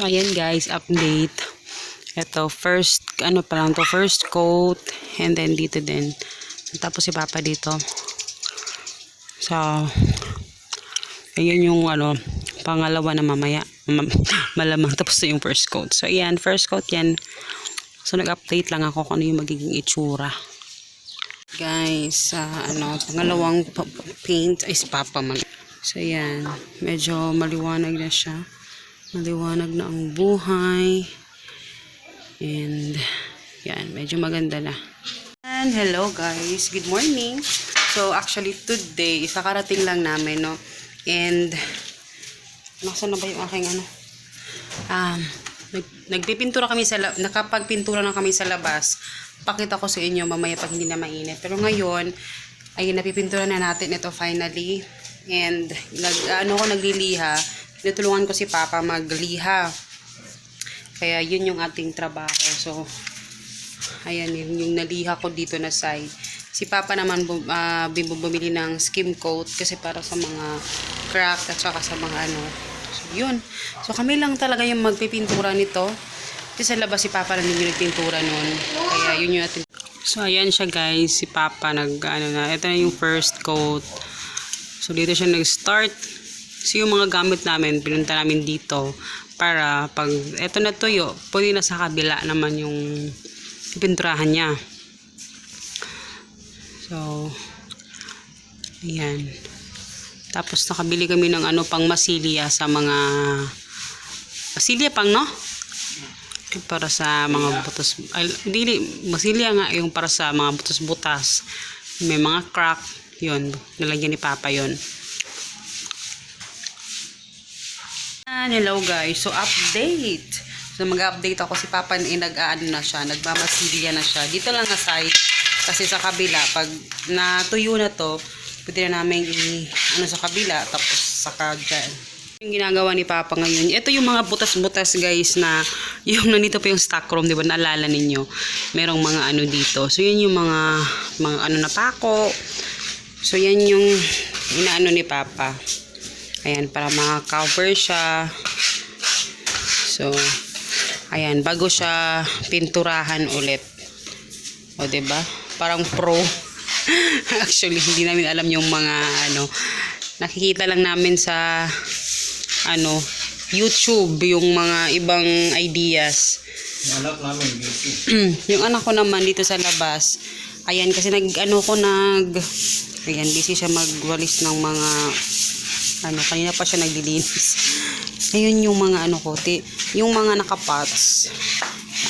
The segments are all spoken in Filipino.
So, ayan guys, update. Ito, first, ano pa lang to, first coat. And then, dito din. Tapos, si Papa dito. So, ayun yung, pangalawa na mamaya. Malamang tapos na yung first coat. So, ayan, first coat yan. So, nag-update lang ako kung ano yung magiging itsura. Guys, pangalawang paint ay si Papa man. So, ayan, medyo maliwanag na siya. Maliwanag na ang buhay. And, yan, medyo maganda na. And, hello guys, good morning. So, actually, today, kakarating lang namin, no? And, nasa na ba yung aking, nagpipintura kami nakapagpintura na kami sa labas. Pakita ko sa inyo mamaya pag hindi na mainit. Pero ngayon, ay napipintura na natin ito finally. And, nagliliha. Tinutulungan ko si Papa magliha. Kaya yun yung ating trabaho. So, ayan yung naliha ko dito na side. Si Papa naman bumili ng skim coat kasi para sa mga crack at saka sa mga So, yun. So, kami lang talaga yung magpipintura nito. Kasi sa labas si Papa lang yung nagpintura nun. Kaya yun yung ating. So, ayan siya guys. Si Papa ito na yung first coat. So, dito siya nag-start. So, yung mga gamit namin, pinunta namin dito para pag eto na tuyo, pwede na sa kabila naman yung pinturahan niya. So, ayan. Tapos, nakabili kami ng pang masilya sa mga masilya pang, no? Para sa mga butas. Ay, hindi, masilya nga yung para sa mga butas-butas. May mga crack. Yun, nalagyan ni Papa yun. Hello guys, so update. So mag-update ako, si Papa nag-aano na siya, nagmamasilya na siya. Dito lang na side kasi sa kabila pag natuyo na to, pwede na namin sa kabila tapos saka dyan. Yung ginagawa ni Papa ngayon, ito yung mga butas-butas guys na yung nandito pa yung stock room, di ba? Naalala ninyo? Merong mga dito. So yun yung mga na pako. So yan yung inaano ni Papa. Ayan, para maka-cover siya. So, ayan, bago siya pinturahan ulit. O, diba? Parang pro. Actually, hindi namin alam yung mga, nakikita lang namin sa, YouTube, yung mga ibang ideas. Yung anak namin, busy. Yung anak ko naman dito sa labas, ayan, kasi ayan, busy siya magwalis ng mga, kanina pa siya naglilinis. Ayun yung mga yung mga nakapots.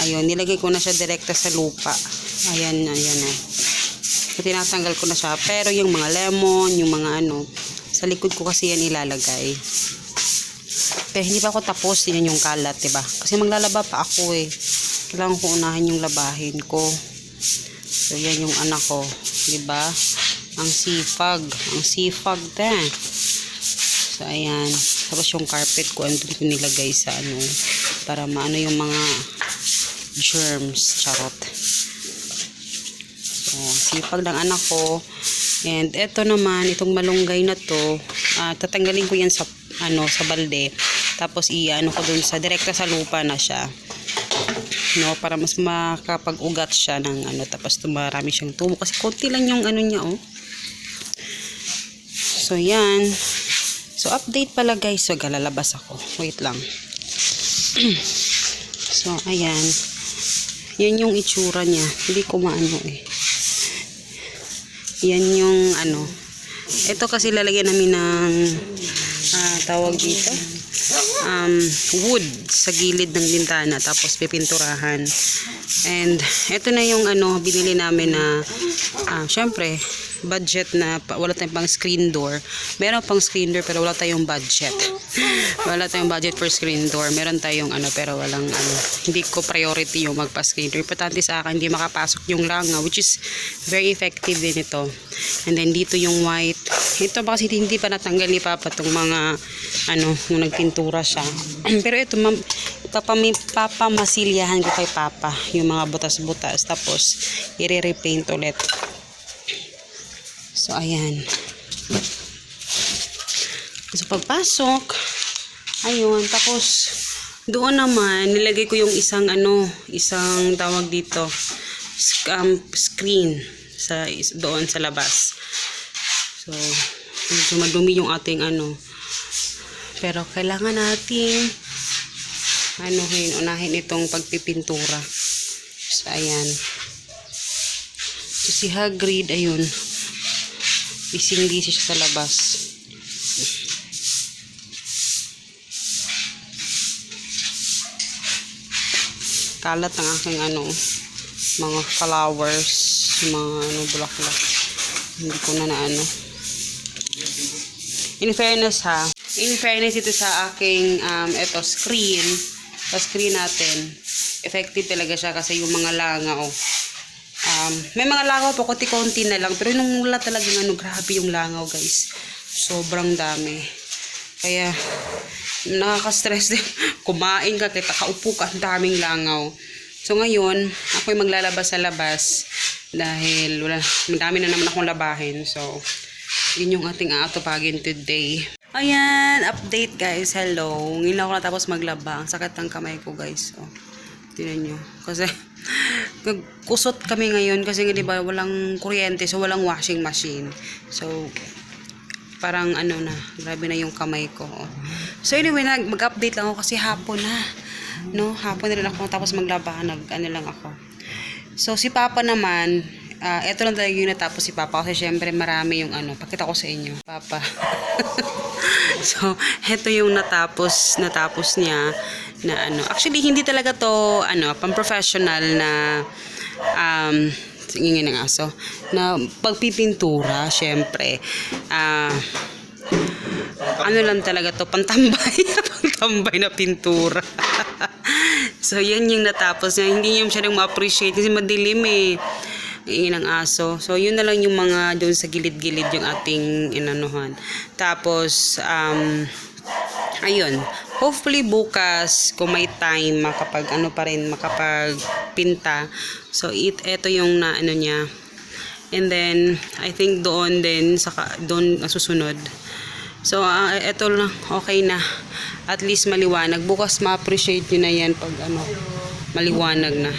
Ayun, nilagay ko na siya direkta sa lupa. Ayan. So, tinatanggal ko na siya. Pero yung mga lemon, yung mga sa likod ko kasi yan ilalagay. Pero hindi pa ako tapos. Yan yung kalat, diba? Kasi maglalaba pa ako eh. Kailangan ko unahin yung labahin ko. So, yan yung anak ko. Diba? Ang sipag. Ang sipag din. So, ayan. Tapos yung carpet ko, andun ko nilagay sa para maano yung mga germs. Charot. So, sipag ng anak ko. And eto naman, itong malunggay na to, tatanggalin ko yan sa, sa balde. Tapos, ko dun sa, direkta sa lupa na siya. No, para mas makapag-ugat siya ng tapos marami siyang tubo. Kasi konti lang yung niya, oh. So, yan. So, update pala guys. So, lalabas ako. Wait lang. So, ayan. Yan yung itsura niya. Hindi ko maano eh. Yan yung ito kasi lalagyan namin ng tawag dito. Wood sa gilid ng bintana. Tapos pipinturahan. And, ito na yung binili namin na syempre, budget na wala tayong pang screen door. Meron pang screen door pero wala tayong budget. Wala tayong budget for screen door. Meron tayong pero walang hindi ko priority yung magpa-screen door. Importante sa akin hindi makapasok yung langa, which is very effective din ito. And then dito yung white. Ito ba kasi hindi pa natanggal ni Papa tong mga yung nagpintura siya. Pero ito papamasilyahan ko kay Papa yung mga butas-butas tapos i-repaint ulit. So, ayan. So, pagpasok, ayun, tapos, Doon naman, nilagay ko yung isang isang tawag dito, screen doon sa labas. So, medyo madumi yung ating Pero kailangan nating unahin itong pagpipintura. So, ayan. So, si Hagrid, ayun. Busy siya sa labas. Kalat ng aking mga flowers, mga bulaklak. Hindi ko na In fairness ito sa aking screen. Sa screen natin, effective talaga siya kasi yung mga langaw. May mga langaw po, konti-konti na lang. Pero nung wala talagang grabe yung langaw, guys. Sobrang dami. Kaya, nakaka-stress din. Kumain ka, kita kaupo ka, ang daming langaw. So, ngayon, ako'y maglalabas sa labas. Dahil, madami na naman akong labahin. So, yun yung ating aatupagin today. Ayan, update guys. Hello. Ngayon ako natapos maglaba. Ang sakit ng kamay ko, guys. Oh, tinan nyo. Kasi, kusot kami ngayon kasi nga diba walang kuryente, so walang washing machine. So parang grabe na yung kamay ko. So anyway, mag-update lang ako kasi hapon na. Hapon na rin ako tapos maglaba, lang ako. So si Papa naman, eto lang talaga yung natapos si Papa kasi syempre marami yung pakita ko sa inyo. Papa. So, eto yung natapos niya na Actually, hindi talaga to pang-professional na ingin ng aso na pagpipintura, syempre. Lang talaga to, pantambay. Pantambay na pintura. So, yan yung natapos niya. Hindi niya masyadong ma-appreciate kasi madilim ingin ng aso. So, yun na lang yung mga doon sa gilid-gilid yung ating inanuhan. Tapos, ayun. Hopefully bukas, kung may time, makapagpinta. So, eto yung niya. And then, I think doon susunod. So, eto lang, okay na. At least maliwanag. Bukas ma-appreciate nyo na yan pag maliwanag na.